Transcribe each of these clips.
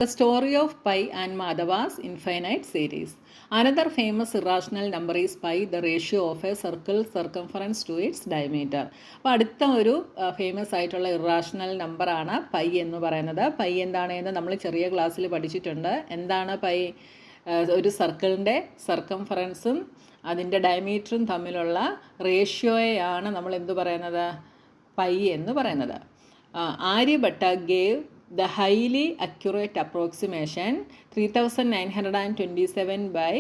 The story of pi and Madhava's infinite series. Another famous irrational number is pi, the ratio of a circle circumference to its diameter. അപ്പോൾ അടുത്ത ഒരു famous ആയിട്ടുള്ള irrational നമ്പറാണ് pi എന്ന് പറയുന്നത്. Pi എന്താണെന്ന് നമ്മൾ ചെറിയ ക്ലാസ്സിൽ പഠിച്ചിട്ടുണ്ട്. എന്താണ് പൈ? ഒരു സർക്കിളിൻ്റെ സർക്കംഫറൻസും അതിൻ്റെ ഡയമീറ്ററും തമ്മിലുള്ള റേഷ്യോയെയാണ് നമ്മൾ എന്തു പറയുന്നത്? പൈ എന്ന് പറയുന്നത്. Aryabhata gave the highly accurate approximation 3927 by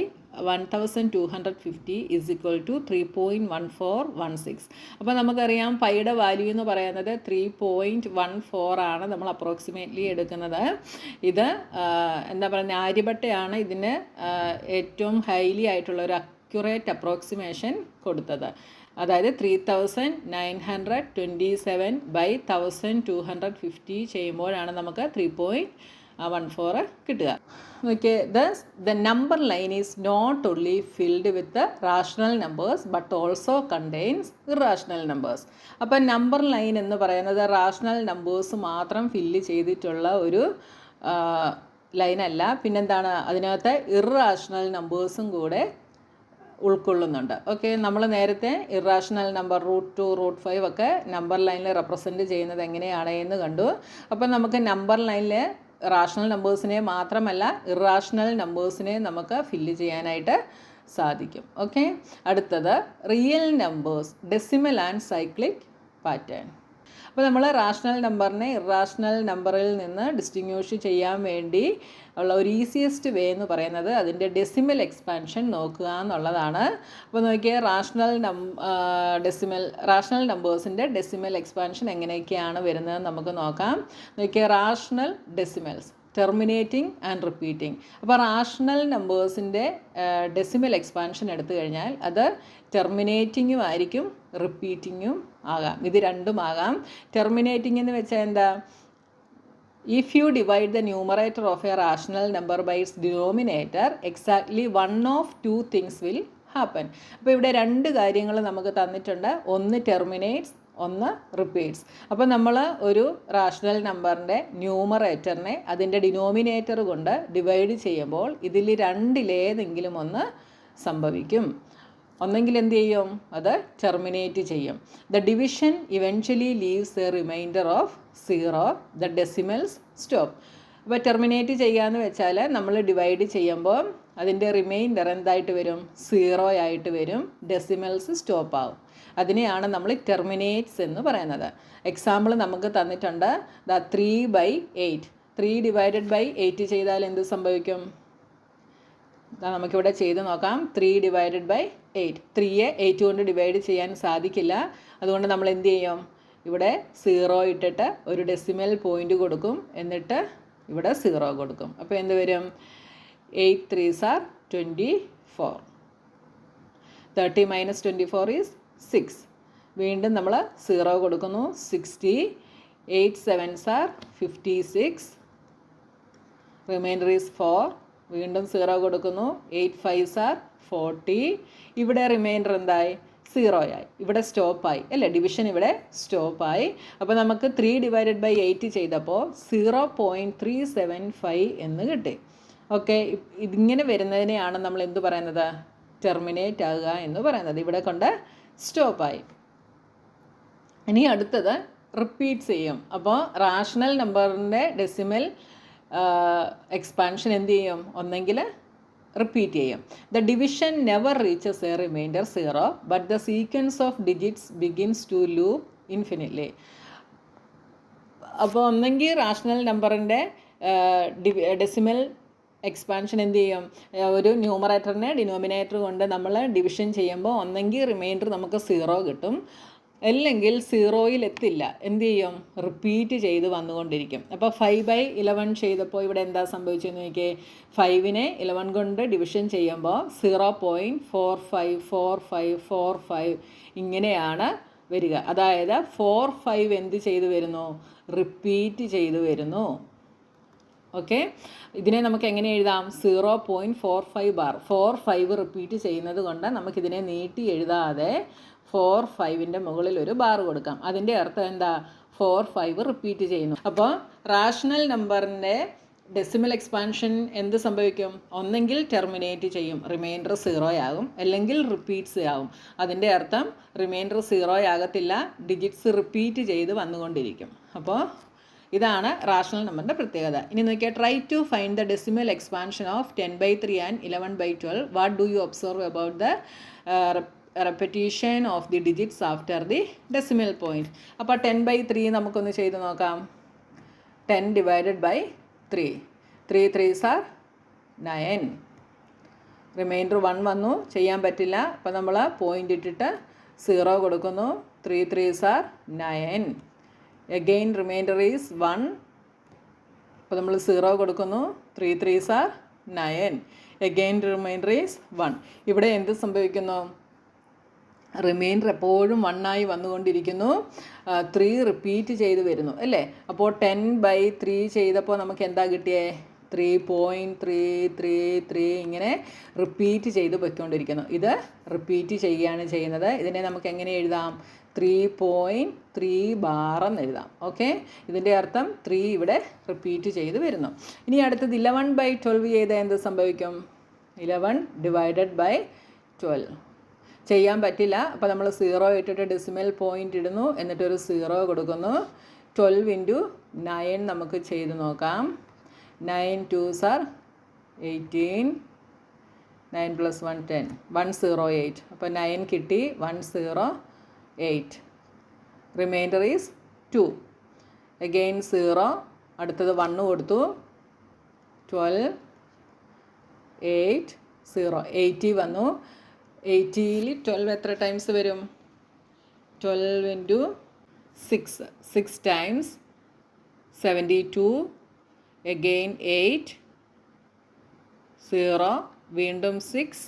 1250 is equal to 3.1416. അപ്പോൾ നമുക്കറിയാം പൈയുടെ വാല്യൂ എന്ന് പറയുന്നത് 3.14 ആണ് നമ്മൾ അപ്രോക്സിമേറ്റ്ലി എടുക്കുന്നത്. ഇത് എന്താ പറയുക, ആര്യഭട്ടയാണ് ഇതിന് ഏറ്റവും ഹൈലി ആയിട്ടുള്ള ഒരു അക്യുറേറ്റ് അപ്രോക്സിമേഷൻ കൊടുത്തത്. അതായത് 3927 by 1250 ചെയ്യുമ്പോഴാണ് നമുക്ക് 3.14 കിട്ടുക. Okay, the number line is not only filled with the rational numbers but also contains irrational numbers. അപ്പോൾ നമ്പർ ലൈൻ എന്ന് പറയുന്നത് റാഷണൽ നമ്പേഴ്സ് മാത്രം ഫില്ല് ചെയ്തിട്ടുള്ള ഒരു ലൈനല്ല. പിന്നെന്താണ്, അതിനകത്ത് ഇറാഷണൽ നമ്പേഴ്സും കൂടെ ഉൾക്കൊള്ളുന്നുണ്ട്. ഓക്കെ, നമ്മൾ നേരത്തെ ഇറാഷണൽ നമ്പർ √2, √5 ഒക്കെ നമ്പർ ലൈനിൽ റെപ്രസെൻറ്റ് ചെയ്യുന്നത് എങ്ങനെയാണ് എന്ന് കണ്ടു. അപ്പോൾ നമുക്ക് നമ്പർ ലൈനിൽ റാഷണൽ നമ്പേഴ്സിനെ മാത്രമല്ല ഇറാഷണൽ നമ്പേഴ്സിനെ നമുക്ക് ഫില്ല് ചെയ്യാനായിട്ട് സാധിക്കും. ഓക്കെ, അടുത്തത് real numbers, decimal and cyclic pattern. അപ്പോൾ നമ്മൾ റാഷണൽ നമ്പറിനെ ഇറാഷണൽ നമ്പറിൽ നിന്ന് ഡിസ്റ്റിങ്വിഷ് ചെയ്യാൻ വേണ്ടി ഉള്ള ഒരു ഈസിയസ്റ്റ് വേ എന്ന് പറയുന്നത് അതിൻ്റെ ഡെസിമൽ എക്സ്പാൻഷൻ നോക്കുക എന്നുള്ളതാണ്. അപ്പോൾ നോക്കിയാൽ റാഷണൽ നമ്പേഴ്സിൻ്റെ ഡെസിമൽ എക്സ്പാൻഷൻ എങ്ങനെയൊക്കെയാണ് വരുന്നതെന്ന് നമുക്ക് നോക്കാം. നോക്കിയാൽ rational decimals, terminating and repeating. അപ്പോൾ റാഷണൽ നമ്പേഴ്സിൻ്റെ ഡെസിമൽ എക്സ്പാൻഷൻ എടുത്തു കഴിഞ്ഞാൽ അത് ടെർമിനേറ്റിങ്ങും ആയിരിക്കും റിപ്പീറ്റിങ്ങും ആകാം. ഇത് രണ്ടും ആകാം. ടെർമിനേറ്റിംഗ് എന്ന് വെച്ചാൽ എന്താ? If you divide the numerator of a rational number by its denominator exactly one of two things will happen. അപ്പോൾ ഇവിടെ രണ്ട് കാര്യങ്ങൾ നമുക്ക് തന്നിട്ടുണ്ട്. ഒന്ന് ടെർമിനേറ്റ്സ്, ഒന്ന് റിപ്പീറ്റ്സ്. അപ്പോൾ നമ്മൾ ഒരു റാഷണൽ നമ്പറിൻ്റെ ന്യൂമറേറ്ററിനെ അതിൻ്റെ ഡിനോമിനേറ്റർ കൊണ്ട് ഡിവൈഡ് ചെയ്യുമ്പോൾ ഇതിൽ രണ്ടിലേതെങ്കിലും ഒന്ന് സംഭവിക്കും. ഒന്നെങ്കിൽ എന്ത് ചെയ്യും? അത് ടെർമിനേറ്റ് ചെയ്യും. The division eventually leaves a remainder of 0. The decimals stop. അപ്പോൾ ടെർമിനേറ്റ് ചെയ്യാന്ന് വെച്ചാൽ നമ്മൾ ഡിവൈഡ് ചെയ്യുമ്പോൾ അതിൻ്റെ റിമൈൻഡർ എന്തായിട്ട് വരും? 0 ആയിട്ട് വരും. ഡെസിമൽസ് സ്റ്റോപ്പ് ആവും. അതിനെയാണ് നമ്മൾ ടെർമിനേറ്റ്സ് എന്ന് പറയുന്നത്. എക്സാമ്പിൾ നമുക്ക് തന്നിട്ടുണ്ട്. 3/8. 3 ഡിവൈഡഡ് ബൈ 8 ചെയ്താൽ എന്ത് സംഭവിക്കും? നമുക്കിവിടെ ചെയ്ത് നോക്കാം. 3 ഡിവൈഡഡ് ബൈ 8. 3യെ 8 കൊണ്ട് ഡിവൈഡ് ചെയ്യാൻ സാധിക്കില്ല. അതുകൊണ്ട് നമ്മൾ എന്ത് ചെയ്യും? ഇവിടെ 0 ഇട്ടിട്ട് ഒരു ഡെസിമൽ പോയിൻ്റ് കൊടുക്കും. എന്നിട്ട് ഇവിടെ 0 കൊടുക്കും. അപ്പോൾ എന്ത് വരും? 8 3s are 24. 30 - 24 is 6. വീണ്ടും നമ്മൾ 0 കൊടുക്കുന്നു. 60. 8 7s are 56. Reminder is 4. വീണ്ടും 0 കൊടുക്കുന്നു. 8 5s are 40. ഇവിടെ റിമൈൻഡർ എന്തായി? 0 ആയി. ഇവിടെ സ്റ്റോപ്പായി അല്ലേ? ഡിവിഷൻ ഇവിടെ സ്റ്റോപ്പായി. അപ്പോൾ നമുക്ക് 3 ഡിവൈഡഡ് ബൈ 8 ചെയ്തപ്പോൾ 0.375 എന്ന് കിട്ടി. ഓക്കെ, ഇതിങ്ങനെ വരുന്നതിനെയാണ് നമ്മൾ എന്ത് പറയുന്നത്? ടെർമിനേറ്റ് ആകുക എന്ന് പറയുന്നത്. ഇവിടെ കൊണ്ട് സ്റ്റോപ്പായി. ഇനി അടുത്തത് റിപ്പീറ്റ് ചെയ്യും. അപ്പോൾ റാഷണൽ നമ്പറിൻ്റെ ഡെസിമൽ എക്സ്പാൻഷൻ എന്ത് ചെയ്യും? ഒന്നെങ്കിൽ റിപ്പീറ്റ് ചെയ്യും. The division never reaches a remainder 0 but the sequence of digits begins to loop infinitely. അപ്പോൾ ഒന്നെങ്കിൽ റാഷണൽ നമ്പറിൻ്റെ ഡെസിമൽ എക്സ്പാൻഷൻ എന്ത് ചെയ്യും? ഒരു ന്യൂമറേറ്ററിനെ ഡിനോമിനേറ്റർ കൊണ്ട് നമ്മൾ ഡിവിഷൻ ചെയ്യുമ്പോൾ ഒന്നെങ്കിൽ റിമൈൻഡർ നമുക്ക് 0 കിട്ടും, അല്ലെങ്കിൽ 0യിൽ എത്തില്ല. എന്ത് ചെയ്യും? റിപ്പീറ്റ് ചെയ്ത് വന്നുകൊണ്ടിരിക്കും. അപ്പോൾ 5/11 ചെയ്തപ്പോൾ ഇവിടെ എന്താ സംഭവിച്ചതെന്ന് നോക്കിയേ. 5നെ 11 കൊണ്ട് ഡിവിഷൻ ചെയ്യുമ്പോൾ 0.454545 ഇങ്ങനെയാണ് വരിക. അതായത് 4 5 എന്ത് ചെയ്തു വരുന്നു? റിപ്പീറ്റ് ചെയ്തു വരുന്നു. ഓക്കെ, ഇതിനെ നമുക്ക് എങ്ങനെ എഴുതാം? 0.45 ബാർ. 4 5 റിപ്പീറ്റ് ചെയ്യുന്നത് കൊണ്ട് നമുക്കിതിനെ നീട്ടി എഴുതാതെ 4 5ൻ്റെ മുകളിൽ ഒരു ബാർ കൊടുക്കാം. അതിൻ്റെ അർത്ഥം എന്താ? 4 5 റിപ്പീറ്റ് ചെയ്യുന്നു. അപ്പോൾ റാഷണൽ നമ്പറിൻ്റെ ഡെസിമൽ എക്സ്പാൻഷൻ എന്ത് സംഭവിക്കും? ഒന്നെങ്കിൽ ടെർമിനേറ്റ് ചെയ്യും, റിമൈൻഡർ 0 ആകും, അല്ലെങ്കിൽ റിപ്പീറ്റ്സ് ആകും. അതിൻ്റെ അർത്ഥം റിമൈൻഡർ 0 ആകത്തില്ല, ഡിജിറ്റ്സ് റിപ്പീറ്റ് ചെയ്ത് വന്നുകൊണ്ടിരിക്കും. അപ്പോൾ ഇതാണ് റാഷണൽ നമ്പറിൻ്റെ പ്രത്യേകത. ഇനി നോക്കിയാൽ try to find the decimal expansion of 10/3 and 11/12. What do you observe about the repetition of the digits after the decimal point? അപ്പോൾ 10/3 നമുക്കൊന്ന് ചെയ്ത് നോക്കാം. 10 divided by 3. 3 3s are 9. Reminder 1 വന്നു, ചെയ്യാൻ പറ്റില്ല. അപ്പോൾ നമ്മൾ പോയിൻ്റ് ഇട്ടിട്ട് 0 കൊടുക്കുന്നു. 3 3s are 9. Again reminder is 1. അപ്പോൾ നമ്മൾ 0 കൊടുക്കുന്നു. 3 3s are 9. Again reminder is 1. ഇവിടെ എന്ത് സംഭവിക്കുന്നു? റിമൈൻഡർ എപ്പോഴും 1 ആയി വന്നുകൊണ്ടിരിക്കുന്നു. 3 റിപ്പീറ്റ് ചെയ്ത് വരുന്നു അല്ലേ? അപ്പോൾ 10/3 ചെയ്തപ്പോൾ നമുക്ക് എന്താ കിട്ടിയേ? 3.333 ഇങ്ങനെ റിപ്പീറ്റ് ചെയ്ത് പൊയ്ക്കൊണ്ടിരിക്കുന്നു. ഇത് റിപ്പീറ്റ് ചെയ്യുകയാണ് ചെയ്യുന്നത്. ഇതിനെ നമുക്ക് എങ്ങനെ എഴുതാം? 3.3 ബാർ എന്ന് എഴുതാം. ഓക്കെ, ഇതിൻ്റെ അർത്ഥം 3 ഇവിടെ റിപ്പീറ്റ് ചെയ്ത് വരുന്നു. ഇനി അടുത്തത് 11/12 ചെയ്താൽ എന്ത് സംഭവിക്കും? 11 divided by 12 ചെയ്യാൻ പറ്റില്ല. അപ്പോൾ നമ്മൾ 0 ഇട്ടിട്ട് ഡെസിമൽ പോയിൻ്റ് ഇടുന്നു, എന്നിട്ടൊരു 0 കൊടുക്കുന്നു. 12 into 9 നമുക്ക് ചെയ്ത് നോക്കാം. 9 2s are 18. 9 plus 1 10. 108. അപ്പോൾ 9 കിട്ടി. 108. Reminder is 2. അഗെയിൻ 0. അടുത്തത് 1 കൊടുത്തു. 12 8 0. 80 വന്നു. 80ൽ 12 എത്ര ടൈംസ് വരും? 12 into 6. 6 times 72. Again 8 0. വീണ്ടും 6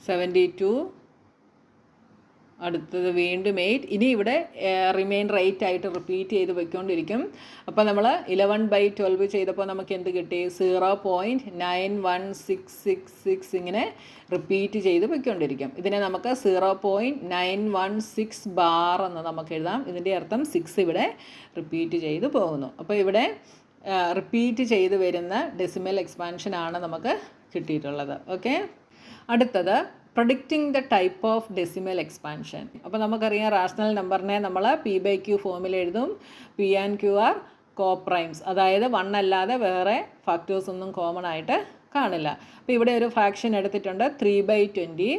72. അടുത്തത് വീണ്ടും 8. ഇനി ഇവിടെ റിമൈൻഡർ 8 ആയിട്ട് റിപ്പീറ്റ് ചെയ്ത് പോയിക്കൊണ്ടിരിക്കും. അപ്പോൾ നമ്മൾ 11/12 ചെയ്തപ്പോൾ നമുക്ക് എന്ത് കിട്ടി? 0.91666 ഇങ്ങനെ റിപ്പീറ്റ് ചെയ്ത് പോയിക്കൊണ്ടിരിക്കും. ഇതിനെ നമുക്ക് 0.916 ബാർ എന്ന് നമുക്ക് എഴുതാം. ഇതിൻ്റെ അർത്ഥം 6 ഇവിടെ റിപ്പീറ്റ് ചെയ്ത് പോകുന്നു. അപ്പോൾ ഇവിടെ റിപ്പീറ്റ് ചെയ്ത് വരുന്ന ഡെസിമൽ എക്സ്പാൻഷനാണ് നമുക്ക് കിട്ടിയിട്ടുള്ളത്. ഓക്കെ, അടുത്തത് predicting the type of decimal expansion. അപ്പോൾ നമുക്കറിയാം റാഷണൽ നമ്പറിനെ നമ്മൾ P/Q ഫോമിൽ എഴുതും. P and Q are കോപ്രൈംസ്, അതായത് 1 അല്ലാതെ വേറെ ഫാക്ടേഴ്സ് ഒന്നും കോമൺ ആയിട്ട് കാണില്ല. അപ്പോൾ ഇവിടെ ഒരു ഫ്രാക്ഷൻ എടുത്തിട്ടുണ്ട് 3/20.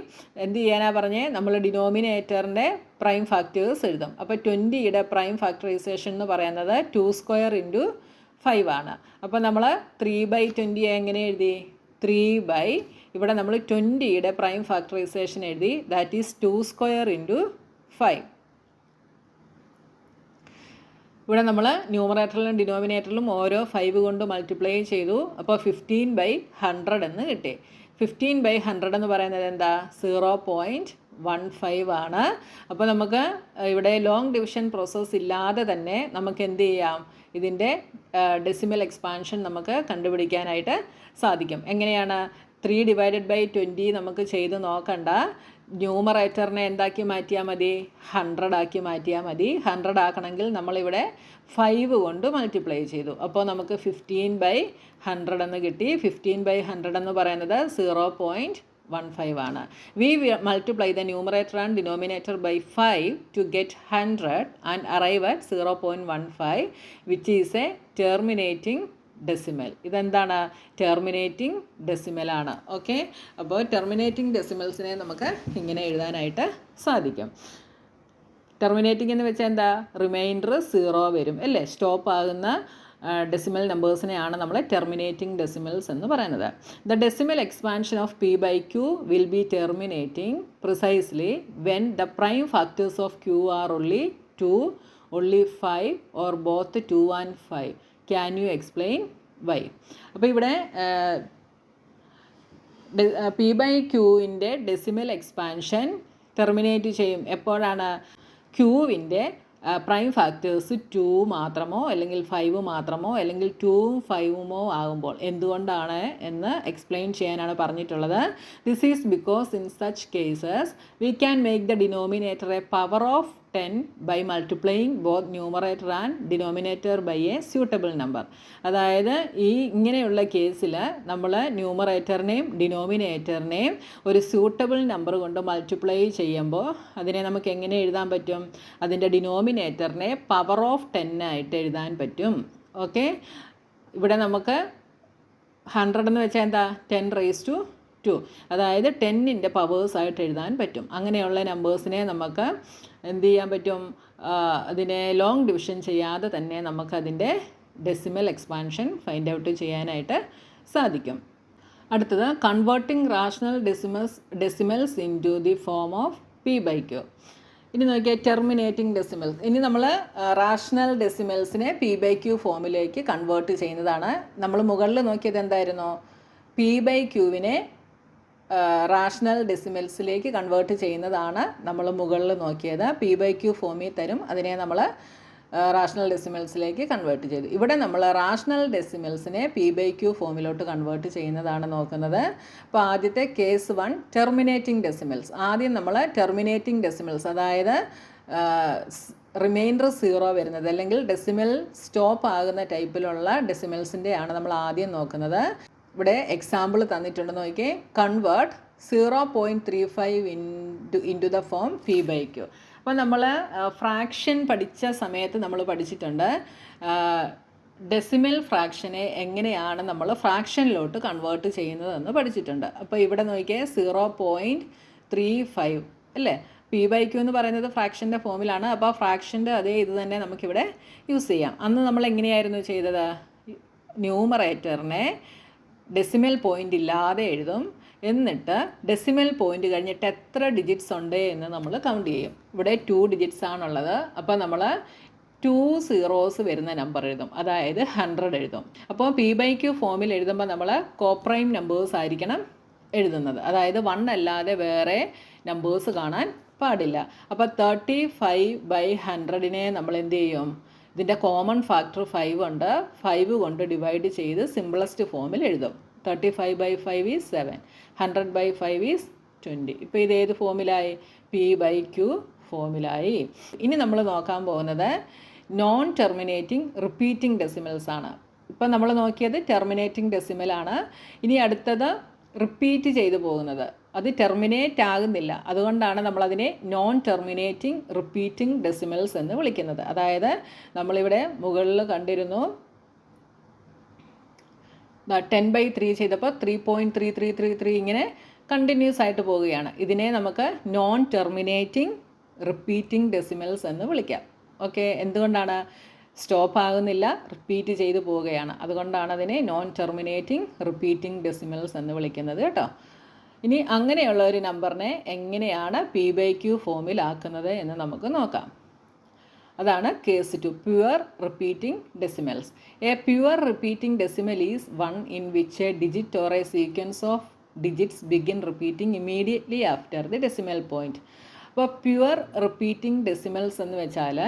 എന്ത് ചെയ്യാനാ പറഞ്ഞേ? നമ്മൾ ഡിനോമിനേറ്ററിൻ്റെ പ്രൈം ഫാക്ടേഴ്സ് എഴുതും. അപ്പോൾ 20യുടെ പ്രൈം ഫാക്ടറൈസേഷൻ എന്ന് പറയുന്നത് 2² into 5 ആണ്. അപ്പോൾ നമ്മൾ 3/20 എങ്ങനെ എഴുതി? 3 ഇവിടെ നമ്മൾ 20യുടെ പ്രൈം ഫാക്ടറൈസേഷൻ എഴുതി. That is 2² into 5. ഇവിടെ നമ്മൾ ന്യൂമറേറ്ററിലും ഡിനോമിനേറ്ററിലും ഓരോ 5 കൊണ്ട് മൾട്ടിപ്ലൈ ചെയ്തു. അപ്പോൾ 15/100 എന്ന് കിട്ടി. 15/100 എന്ന് പറയുന്നത് എന്താ? 0.15 ആണ്. അപ്പോൾ നമുക്ക് ഇവിടെ ലോങ് ഡിവിഷൻ പ്രോസസ്സ് ഇല്ലാതെ തന്നെ നമുക്ക് എന്ത് ചെയ്യാം? ഇതിൻ്റെ ഡെസിമൽ എക്സ്പാൻഷൻ നമുക്ക് കണ്ടുപിടിക്കാനായിട്ട് സാധിക്കും. എങ്ങനെയാണ്? 3 divided by 20 നമുക്ക് ചെയ്ത് നോക്കണ്ട. ന്യൂമറേറ്ററിനെ എന്താക്കി മാറ്റിയാൽ മതി? 100 ആക്കി മാറ്റിയാൽ മതി. 100 ആക്കണമെങ്കിൽ നമ്മളിവിടെ 5 കൊണ്ട് മൾട്ടിപ്ലൈ ചെയ്തു. അപ്പോൾ നമുക്ക് 15/100 എന്ന് കിട്ടി. 15/100 എന്ന് പറയുന്നത് 0.15 ആണ്. We multiply the numerator and denominator by 5 to get 100 and arrive at 0.15, which is a terminating decimal. ഇതെന്താണ്? ടെർമിനേറ്റിംഗ് ഡെസിമൽ ആണ്. ഓക്കെ, അപ്പോൾ ടെർമിനേറ്റിംഗ് ഡെസിമൽസിനെ നമുക്ക് ഇങ്ങനെ എഴുതാനായിട്ട് സാധിക്കും. ടെർമിനേറ്റിംഗ് എന്ന് വെച്ചാൽ എന്താ? റിമൈൻഡർ 0 വരും അല്ലേ? സ്റ്റോപ്പ് ആകുന്ന ഡെസിമൽ നമ്പേഴ്സിനെയാണ് നമ്മൾ ടെർമിനേറ്റിംഗ് ഡെസിമൽസ് എന്ന് പറയുന്നത്. The decimal expansion of P/Q will be terminating precisely when the prime factors of Q are only 2, only 5 or both 2 and 5. Can you explain why? അപ്പോൾ ഇവിടെ P/Qൻ്റെ ഡെസിമൽ എക്സ്പാൻഷൻ ടെർമിനേറ്റ് ചെയ്യും എപ്പോഴാണ്? Qവിൻ്റെ prime factors 2 മാത്രമോ അല്ലെങ്കിൽ 5 മാത്രമോ അല്ലെങ്കിൽ 2ഉം 5ഉമോ ആകുമ്പോൾ. എന്തുകൊണ്ടാണ് എന്ന് എക്സ്പ്ലെയിൻ ചെയ്യാനാണ് പറഞ്ഞിട്ടുള്ളത്. This is because in such cases we can make the denominator A power of 10 by multiplying both numerator and denominator by a suitable number. അതായത് ഇങ്ങനെയുള്ള കേസിൽ നമ്മൾ ന്യൂമറേറ്ററിനെയും ഡിനോമിനേറ്ററിനെയും ഒരു സ്യൂട്ടബിൾ നമ്പർ കൊണ്ട് മൾട്ടിപ്ലൈ ചെയ്യുമ്പോൾ അതിനെ നമുക്ക് എങ്ങനെ എഴുതാൻ പറ്റും? അതിൻ്റെ ഡിനോമിനേറ്ററിനെ പവർ ഓഫ് 10 ആയിട്ട് എഴുതാൻ പറ്റും. ഓക്കെ, ഇവിടെ നമുക്ക് 100 എന്ന് വെച്ചാൽ എന്താ? 10⁻². അതായത് 10ൻ്റെ പവേഴ്സായിട്ട് എഴുതാൻ പറ്റും. അങ്ങനെയുള്ള നമ്പേഴ്സിനെ നമുക്ക് എന്ത് ചെയ്യാൻ പറ്റും? അതിനെ ലോങ് ഡിവിഷൻ ചെയ്യാതെ തന്നെ നമുക്കതിൻ്റെ ഡെസിമൽ എക്സ്പാൻഷൻ ഫൈൻഡ് ഔട്ട് ചെയ്യാനായിട്ട് സാധിക്കും. അടുത്തത് converting rational decimals into the form of P/Q. ഇനി നോക്കിയാൽ ടെർമിനേറ്റിംഗ് ഡെസിമൽസ്. ഇനി നമ്മൾ റാഷണൽ ഡെസിമൽസിനെ P/Q ഫോമിലേക്ക് കൺവേർട്ട് ചെയ്യുന്നതാണ്. നമ്മൾ മുകളിൽ നോക്കിയത് എന്തായിരുന്നു? P/Qവിനെ റാഷണൽ ഡെസിമൽസിലേക്ക് കൺവേർട്ട് ചെയ്യുന്നതാണ് നമ്മൾ മുകളിൽ നോക്കിയത്. P/Q ഫോമിൽ തരും, അതിനെ നമ്മൾ റാഷണൽ ഡെസിമൽസിലേക്ക് കൺവേർട്ട് ചെയ്തു. ഇവിടെ നമ്മൾ റാഷണൽ ഡെസിമൽസിനെ P/Q ഫോമിലോട്ട് കൺവേർട്ട് ചെയ്യുന്നതാണ് നോക്കുന്നത്. അപ്പോൾ ആദ്യത്തെ കേസ് 1 ടെർമിനേറ്റിംഗ് ഡെസിമൽസ്. ആദ്യം നമ്മൾ ടെർമിനേറ്റിംഗ് ഡെസിമൽസ്, അതായത് റിമൈൻഡർ 0 വരുന്നത് അല്ലെങ്കിൽ ഡെസിമൽ സ്റ്റോപ്പ് ആകുന്ന ടൈപ്പിലുള്ള ഡെസിമൽസിൻ്റെയാണ് നമ്മൾ ആദ്യം നോക്കുന്നത്. ഇവിടെ എക്സാമ്പിൾ തന്നിട്ടുണ്ട്, നോക്കിയേ. Convert 0.35 into the form P/Q. അപ്പോൾ നമ്മൾ ഫ്രാക്ഷൻ പഠിച്ച സമയത്ത് നമ്മൾ പഠിച്ചിട്ടുണ്ട് ഡെസിമൽ ഫ്രാക്ഷനെ എങ്ങനെയാണ് നമ്മൾ ഫ്രാക്ഷനിലോട്ട് കൺവേർട്ട് ചെയ്യുന്നതെന്ന് പഠിച്ചിട്ടുണ്ട്. അപ്പോൾ ഇവിടെ നോക്കിയേ 0.35 അല്ലേ? P/Q എന്ന് പറയുന്നത് ഫ്രാക്ഷൻ്റെ ഫോമിലാണ്. അപ്പോൾ ഫ്രാക്ഷൻ്റെ അതേ ഇത് തന്നെ നമുക്കിവിടെ യൂസ് ചെയ്യാം. അന്ന് നമ്മൾ എങ്ങനെയായിരുന്നു ചെയ്തത്? ന്യൂമറേറ്ററിനെ ഡെസിമൽ പോയിൻ്റ് ഇല്ലാതെ എഴുതും, എന്നിട്ട് ഡെസിമൽ പോയിൻ്റ് കഴിഞ്ഞിട്ട് എത്ര ഡിജിറ്റ്സ് ഉണ്ട് എന്ന് നമ്മൾ കൗണ്ട് ചെയ്യും. ഇവിടെ 2 ഡിജിറ്റ്സ് ആണുള്ളത്. അപ്പോൾ നമ്മൾ 2 zeros വരുന്ന നമ്പർ എഴുതും, അതായത് 100 എഴുതും. അപ്പോൾ P/Q ഫോമിൽ എഴുതുമ്പോൾ നമ്മൾ കോപ്രൈം നമ്പേഴ്സ് ആയിരിക്കണം എഴുതുന്നത്, അതായത് 1 അല്ലാതെ വേറെ നമ്പേഴ്സ് കാണാൻ പാടില്ല. അപ്പോൾ 35/100നെ നമ്മൾ എന്ത് ചെയ്യും? ഇതിൻ്റെ കോമൺ ഫാക്ടർ 5 ഉണ്ട്, 5 കൊണ്ട് ഡിവൈഡ് ചെയ്ത് സിംപിളസ്റ്റ് ഫോമിൽ എഴുതും. 35/5 ഈസ് 7, 100/5 ഈസ് 20. ഇപ്പോൾ ഇത് ഏത് ഫോമിലായി? P/Q ഫോമിലായി. ഇനി നമ്മൾ നോക്കാൻ പോകുന്നത് നോൺ ടെർമിനേറ്റിംഗ് റിപ്പീറ്റിംഗ് ഡെസിമൽസ് ആണ്. ഇപ്പം നമ്മൾ നോക്കിയത് ടെർമിനേറ്റിംഗ് ഡെസിമലാണ്. ഇനി അടുത്തത് റിപ്പീറ്റ് ചെയ്തു പോകുന്നത്, അത് ടെർമിനേറ്റ് ആകുന്നില്ല. അതുകൊണ്ടാണ് നമ്മളതിനെ നോൺ ടെർമിനേറ്റിംഗ് റിപ്പീറ്റിംഗ് ഡെസിമൽസ് എന്ന് വിളിക്കുന്നത്. അതായത് നമ്മളിവിടെ മുകളിൽ കണ്ടിരുന്നു 10/3 ചെയ്തപ്പോൾ 3.3333 ഇങ്ങനെ കണ്ടിന്യൂസ് ആയിട്ട് പോവുകയാണ്. ഇതിനെ നമുക്ക് നോൺ ടെർമിനേറ്റിംഗ് റിപ്പീറ്റിംഗ് ഡെസിമൽസ് എന്ന് വിളിക്കാം. ഓക്കെ, എന്തുകൊണ്ടാണ്? സ്റ്റോപ്പ് ആകുന്നില്ല, റിപ്പീറ്റ് ചെയ്ത് പോവുകയാണ്. അതുകൊണ്ടാണ് അതിനെ നോൺ ടെർമിനേറ്റിംഗ് റിപ്പീറ്റിംഗ് ഡെസിമൽസ് എന്ന് വിളിക്കുന്നത് കേട്ടോ. ഇനി അങ്ങനെയുള്ള ഒരു നമ്പറിനെ എങ്ങനെയാണ് P/Q ഫോമിലാക്കുന്നത് എന്ന് നമുക്ക് നോക്കാം. അതാണ് case 2, pure repeating decimals. A pure repeating decimal is one in which A digit or A sequence of digits begin repeating immediately after the decimal point. അപ്പോൾ പ്യുവർ റിപ്പീറ്റിംഗ് ഡെസിമൽസ് എന്ന് വെച്ചാൽ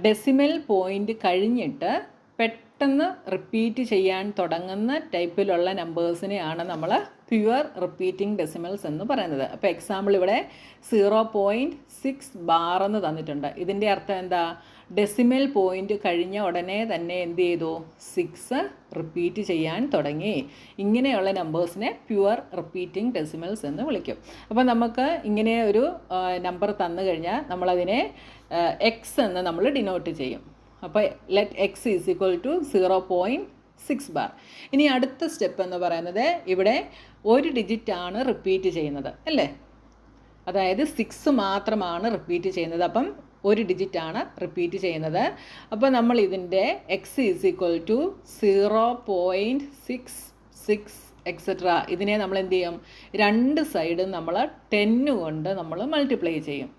ഡെസിമൽ പോയിൻ്റ് കഴിഞ്ഞിട്ട് പെട്ടെന്ന് repeat ചെയ്യാൻ തുടങ്ങുന്ന ടൈപ്പിലുള്ള നമ്പേഴ്സിനെയാണ് നമ്മൾ pure repeating decimals എന്ന് പറയുന്നത്. അപ്പോൾ എക്സാമ്പിൾ ഇവിടെ 0.6 ബാർ എന്ന് തന്നിട്ടുണ്ട്. ഇതിൻ്റെ അർത്ഥം എന്താ? ഡെസിമൽ പോയിൻ്റ് കഴിഞ്ഞ ഉടനെ തന്നെ എന്ത് ചെയ്തു? 6 റിപ്പീറ്റ് ചെയ്യാൻ തുടങ്ങി. ഇങ്ങനെയുള്ള നമ്പേഴ്സിനെ പ്യുവർ റിപ്പീറ്റിംഗ് ഡെസിമൽസ് എന്ന് വിളിക്കും. അപ്പോൾ നമുക്ക് ഇങ്ങനെ ഒരു നമ്പർ തന്നു കഴിഞ്ഞാൽ നമ്മളതിനെ എക്സ് എന്ന് നമ്മൾ ഡിനോട്ട് ചെയ്യും. അപ്പോൾ let X is equal to 0.6 bar. ഇനി അടുത്ത സ്റ്റെപ്പ് എന്ന് പറയുന്നത് ഇവിടെ ഒരു ഡിജിറ്റാണ് റിപ്പീറ്റ് ചെയ്യുന്നത് അല്ലേ? അതായത് 6 മാത്രമാണ് റിപ്പീറ്റ് ചെയ്യുന്നത്. അപ്പം ഒരു ഡിജിറ്റാണ് റിപ്പീറ്റ് ചെയ്യുന്നത്. അപ്പോൾ നമ്മൾ ഇതിൻ്റെ X is equal to 0.66 etcetera ഇതിനെ നമ്മൾ എന്ത് ചെയ്യും? രണ്ട് സൈഡും നമ്മൾ 10 കൊണ്ട് നമ്മൾ മൾട്ടിപ്ലൈ ചെയ്യും.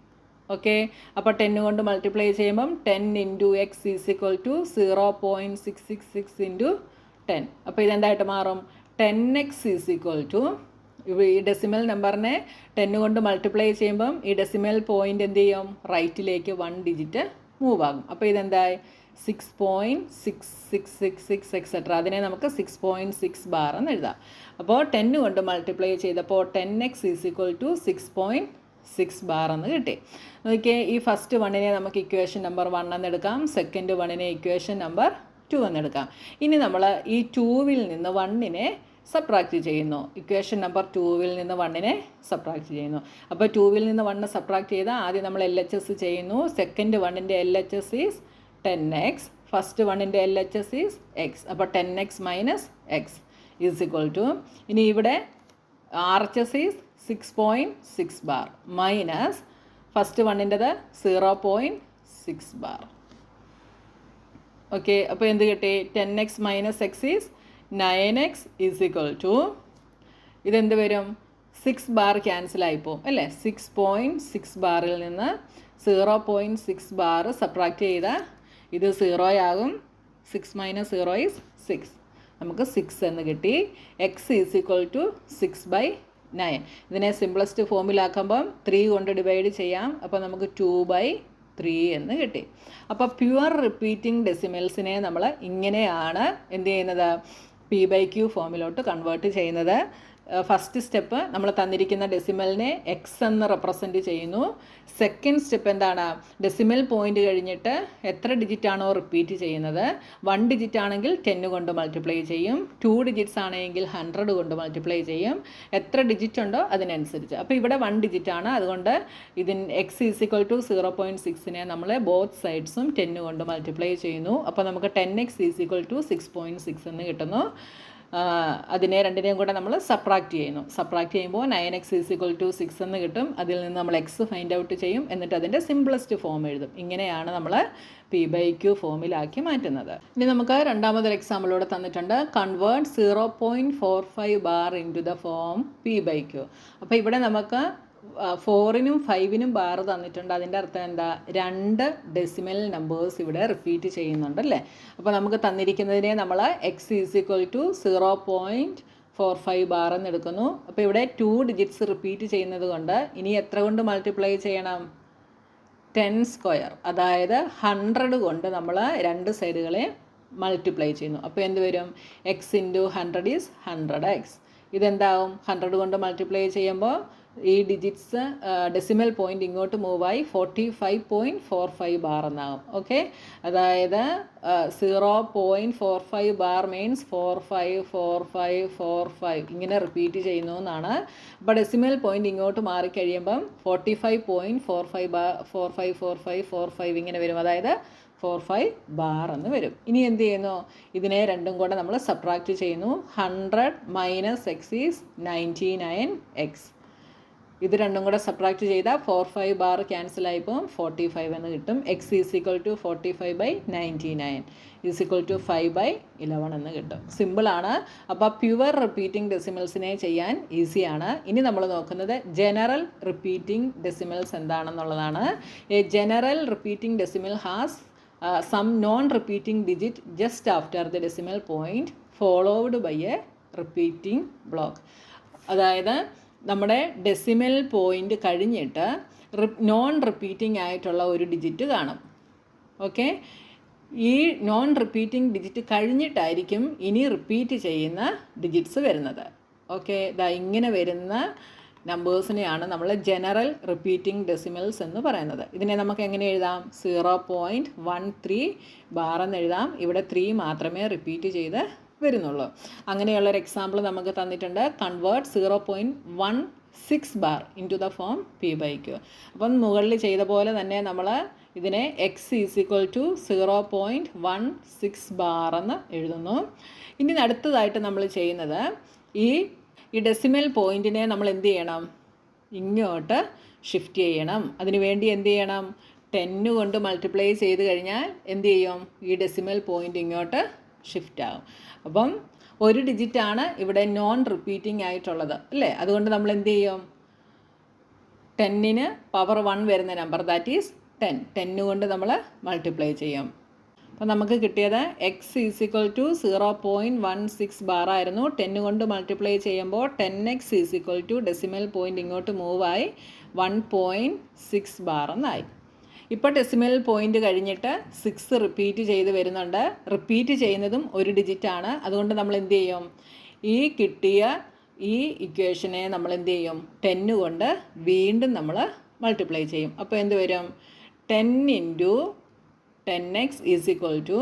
ഓക്കെ, അപ്പോൾ 10 കൊണ്ട് മൾട്ടിപ്ലൈ ചെയ്യുമ്പം 10 into X is equal to 0.666 into 10. അപ്പോൾ ഇതെന്തായിട്ട് മാറും? 10x ഈസ് ഈക്വൽ ടു ഈ ഡെസിമൽ നമ്പറിനെ 10 കൊണ്ട് മൾട്ടിപ്ലൈ ചെയ്യുമ്പം ഈ ഡെസിമൽ പോയിൻ്റ് എന്ത് ചെയ്യും? റൈറ്റിലേക്ക് 1 ഡിജിറ്റ് മൂവ് ആകും. അപ്പോൾ ഇതെന്തായി? 6.6666 എക്സെട്ര അതിനെ നമുക്ക് 6.6 ബാർ എന്ന് എഴുതാം. അപ്പോൾ 10 കൊണ്ട് മൾട്ടിപ്ലൈ ചെയ്തപ്പോൾ 10x is equal to 6.6 6 bar എന്ന് കിട്ടി. നോക്കിയേ, ഈ ഫസ്റ്റ് വണ്ണിനെ നമുക്ക് ഇക്വേഷൻ നമ്പർ 1 എന്നെടുക്കാം, സെക്കൻഡ് വണ്ണിനെ ഇക്വേഷൻ നമ്പർ 2 എന്നെടുക്കാം. ഇനി നമ്മൾ ഈ 2-വിൽ നിന്ന് 1-നെ സബ്ട്രാക്റ്റ് ചെയ്യുന്നു. ഇക്വേഷൻ നമ്പർ 2-വിൽ നിന്ന് 1-നെ സബ്ട്രാക്റ്റ് ചെയ്യുന്നു. അപ്പോൾ 2-വിൽ നിന്ന് 1 സബ്ട്രാക്റ്റ് ചെയ്താൽ ആദ്യം നമ്മൾ LHS ചെയ്യുന്നു. സെക്കൻഡ് വണ്ണിൻ്റെ LHS ഈസ് 10x, ഫസ്റ്റ് വണ്ണിൻ്റെ LHS ഈസ് x. അപ്പോൾ 10x minus x is equal to, ഇനി ഇവിടെ RHS is 6.6 bar minus first വണ്ണിൻ്റെത് 0.6 ബാർ. ഓക്കെ, അപ്പോൾ എന്ത് കിട്ടി? 10x minus x is 9x is equal to, ഇതെന്ത് വരും? 6 ബാർ ക്യാൻസലായിപ്പോവും അല്ലേ? 6.6 ബാറിൽ നിന്ന് 0.6 ബാർ സബ്ട്രാക്റ്റ് ചെയ്താൽ ഇത് 0 ആകും. 6 മൈനസ് 0 ഈസ് 6. നമുക്ക് 6 എന്ന് കിട്ടി. x is equal to 6/9. ഇതിനെ സിംപ്ലസ്റ്റ് ഫോമിലാക്കുമ്പം 3 കൊണ്ട് ഡിവൈഡ് ചെയ്യാം. അപ്പോൾ നമുക്ക് 2/3 എന്ന് കിട്ടി. അപ്പോൾ പ്യുവർ റിപ്പീറ്റിംഗ് ഡെസിമൽസിനെ നമ്മൾ ഇങ്ങനെയാണ് എന്ത് ചെയ്യുന്നത്? P/Q ഫോമിലോട്ട് കൺവേർട്ട് ചെയ്യുന്നത്. ഫസ്റ്റ് സ്റ്റെപ്പ് നമ്മൾ തന്നിരിക്കുന്ന ഡെസിമലിനെ x എന്ന് റെപ്രസെൻറ്റ് ചെയ്യുന്നു. സെക്കൻഡ് സ്റ്റെപ്പ് എന്താണ്? ഡെസിമൽ പോയിൻ്റ് കഴിഞ്ഞിട്ട് എത്ര ഡിജിറ്റാണോ റിപ്പീറ്റ് ചെയ്യുന്നത്, 1 ഡിജിറ്റ് ആണെങ്കിൽ 10 കൊണ്ട് മൾട്ടിപ്ലൈ ചെയ്യും, 2 ഡിജിറ്റ്സ് ആണെങ്കിൽ 100 കൊണ്ട് മൾട്ടിപ്ലൈ ചെയ്യും, എത്ര ഡിജിറ്റ് ഉണ്ടോ അതിനനുസരിച്ച്. അപ്പോൾ ഇവിടെ 1 ഡിജിറ്റ് ആണ്, അതുകൊണ്ട് ഇതിന് x ഈസ് ഇക്വൽ ടു 0.6നെ നമ്മൾ ബോത്ത് സൈഡ്സും 10 കൊണ്ട് മൾട്ടിപ്ലൈ ചെയ്യുന്നു. അപ്പോൾ നമുക്ക് 10x ഈസ് ഇക്വൽ ടു 6.6 എന്ന് കിട്ടുന്നു. അതിനെ രണ്ടിനെയും കൂടെ നമ്മൾ സബ്ട്രാക്റ്റ് ചെയ്യുന്നു. സബ്ട്രാക്റ്റ് ചെയ്യുമ്പോൾ 9x ഈസ് ഇക്വൽ ടു 6 എന്ന് കിട്ടും. അതിൽ നിന്ന് നമ്മൾ x ഫൈൻഡ് ഔട്ട് ചെയ്യും, എന്നിട്ട് അതിൻ്റെ സിംപ്ലസ്റ്റ് ഫോം എഴുതും. ഇങ്ങനെയാണ് നമ്മൾ P/Q ഫോമിലാക്കി മാറ്റുന്നത്. ഇനി നമുക്ക് രണ്ടാമതൊരു എക്സാമ്പിളോടെ തന്നിട്ടുണ്ട്. Convert 0.45 bar into the form P/Q. അപ്പോൾ ഇവിടെ നമുക്ക് 4-നും 5-നും ബാർ തന്നിട്ടുണ്ട്. അതിൻ്റെ അർത്ഥം എന്താ? 2 ഡെസിമൽ നമ്പേഴ്സ് ഇവിടെ റിപ്പീറ്റ് ചെയ്യുന്നുണ്ടല്ലേ. അപ്പോൾ നമുക്ക് തന്നിരിക്കുന്നതിനെ നമ്മൾ x is equal to 0.45 bar എന്ന് എടുക്കുന്നു. അപ്പോൾ ഇവിടെ 2 ഡിജിറ്റ്സ് റിപ്പീറ്റ് ചെയ്യുന്നത് കൊണ്ട് ഇനി എത്ര കൊണ്ട് മൾട്ടിപ്ലൈ ചെയ്യണം? 10 സ്ക്വയർ, അതായത് 100 കൊണ്ട് നമ്മൾ രണ്ട് സൈഡുകളെ മൾട്ടിപ്ലൈ ചെയ്യുന്നു. അപ്പോൾ എന്ത് വരും? x into 100 is 100x. ഇതെന്താവും? 100 കൊണ്ട് മൾട്ടിപ്ലൈ ചെയ്യുമ്പോൾ ഈ ഡിജിറ്റ്സ് ഡെസിമൽ പോയിൻ്റ് ഇങ്ങോട്ട് മൂവായി 45.45 ബാർ എന്നാകും. ഓക്കെ, അതായത് 0.45 ബാർ മീൻസ് 454545 ഇങ്ങനെ റിപ്പീറ്റ് ചെയ്യുന്നു എന്നാണ്. അപ്പോൾ ഡെസിമൽ പോയിൻ്റ് ഇങ്ങോട്ട് മാറിക്കഴിയുമ്പം 45.45 ഇങ്ങനെ വരും, അതായത് 45 ബാർ എന്ന് വരും. ഇനി എന്ത് ചെയ്യുന്നു? ഇതിനെ രണ്ടും കൂടെ നമ്മൾ സബ്ട്രാക്റ്റ് ചെയ്യുന്നു. 100 മൈനസ് x ഈസ് 99x. ഇത് രണ്ടും കൂടെ സബ്ട്രാക്റ്റ് ചെയ്താൽ 45 ബാർ ക്യാൻസലായിപ്പോൾ 45 എന്ന് കിട്ടും. x is equal to 45/99 is equal to 5/11 എന്ന് കിട്ടും. സിമ്പിളാണ്. അപ്പോൾ പ്യുവർ റിപ്പീറ്റിംഗ് ഡെസിമൽസിനെ ചെയ്യാൻ ഈസിയാണ്. ഇനി നമ്മൾ നോക്കുന്നത് ജനറൽ റിപ്പീറ്റിംഗ് ഡെസിമൽസ് എന്താണെന്നുള്ളതാണ്. A general repeating decimal has some non repeating digit just after the decimal point followed by a repeating block. അതായത് നമ്മുടെ ഡെസിമൽ പോയിൻ്റ് കഴിഞ്ഞിട്ട് നോൺ റിപ്പീറ്റിംഗ് ആയിട്ടുള്ള ഒരു ഡിജിറ്റ് കാണും. ഓക്കെ, ഈ നോൺ റിപ്പീറ്റിംഗ് ഡിജിറ്റ് കഴിഞ്ഞിട്ടായിരിക്കും ഇനി repeat ചെയ്യുന്ന ഡിജിറ്റ്സ് വരുന്നത്. ഓക്കെ, ഇങ്ങനെ വരുന്ന നമ്പേഴ്സിനെയാണ് നമ്മൾ ജനറൽ റിപ്പീറ്റിംഗ് ഡെസിമൽസ് എന്ന് പറയുന്നത്. ഇതിനെ നമുക്ക് എങ്ങനെ എഴുതാം? 0.13 ബാർ എന്ന് എഴുതാം. ഇവിടെ 3 മാത്രമേ റിപ്പീറ്റ് ചെയ്ത് വരുന്നുള്ളൂ. അങ്ങനെയുള്ളൊരു എക്സാമ്പിൾ നമുക്ക് തന്നിട്ടുണ്ട്. Convert 0.16 bar into the form P/Q. അപ്പം മുകളിൽ ചെയ്ത പോലെ തന്നെ നമ്മൾ ഇതിനെ x is equal to 0.16 bar എന്ന് എഴുതുന്നു. ഇനി അടുത്തതായിട്ട് നമ്മൾ ചെയ്യുന്നത് ഈ ഡെസിമൽ പോയിൻറ്റിനെ നമ്മൾ എന്ത് ചെയ്യണം? ഇങ്ങോട്ട് ഷിഫ്റ്റ് ചെയ്യണം. അതിനുവേണ്ടി എന്ത് ചെയ്യണം? 10 കൊണ്ട് മൾട്ടിപ്ലൈ ചെയ്ത് കഴിഞ്ഞാൽ എന്ത് ചെയ്യും? ഈ ഡെസിമൽ പോയിൻ്റ് ഇങ്ങോട്ട് ഷിഫ്റ്റ് ആകും. അപ്പം ഒരു ഡിജിറ്റാണ് ഇവിടെ നോൺ റിപ്പീറ്റിംഗ് ആയിട്ടുള്ളത് അല്ലേ. അതുകൊണ്ട് നമ്മൾ എന്ത് ചെയ്യും? 10-ന് പവർ 1 വരുന്ന നമ്പർ, ദാറ്റ് ഈസ് 10 കൊണ്ട് നമ്മൾ മൾട്ടിപ്ലൈ ചെയ്യും. അപ്പോൾ നമുക്ക് കിട്ടിയത് x is equal to 0.16 bar ആയിരുന്നു. 10 കൊണ്ട് മൾട്ടിപ്ലൈ ചെയ്യുമ്പോൾ 10x is equal to decimal point ഇങ്ങോട്ട് മൂവായി 1.6 ബാർ എന്നായി. ഇപ്പോൾ ഡെസിമൽ പോയിൻ്റ് കഴിഞ്ഞിട്ട് 6 റിപ്പീറ്റ് ചെയ്ത് വരുന്നുണ്ട്. റിപ്പീറ്റ് ചെയ്യുന്നതും ഒരു ഡിജിറ്റാണ്. അതുകൊണ്ട് നമ്മൾ എന്ത് ചെയ്യും? ഈ കിട്ടിയ ഈ ഇക്വേഷനെ നമ്മൾ എന്ത് ചെയ്യും, 10 കൊണ്ട് വീണ്ടും നമ്മൾ മൾട്ടിപ്ലൈ ചെയ്യും. അപ്പോൾ എന്ത് വരും, 10 × 10x ഈസ് ഈക്വൽ ടു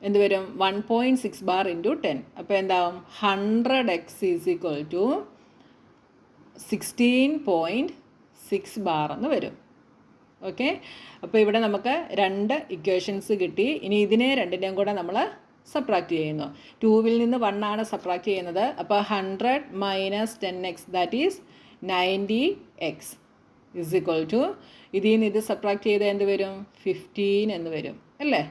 എന്ത് വരും, 1.6 ബാർ ഇൻറ്റു 10. അപ്പോൾ എന്താവും, 100x is equal to 16.6 bar എന്ന് വരും. ഓക്കെ, അപ്പോൾ ഇവിടെ നമുക്ക് 2 ഇക്വേഷൻസ് കിട്ടി. ഇനി ഇതിനെ രണ്ടിൻ്റെയും കൂടെ നമ്മൾ സബ്ട്രാക്ട് ചെയ്യുന്നു. 2-ൽ നിന്ന് 1 ആണ് സബ്ട്രാക്ട് ചെയ്യുന്നത്. അപ്പോൾ 100 - 10x that is 90x is equal to, ഇതിൽ നിന്ന് ഇത് സബ്ട്രാക്ട് ചെയ്ത് എന്ത് വരും, 15 എന്ന് വരും അല്ലേ.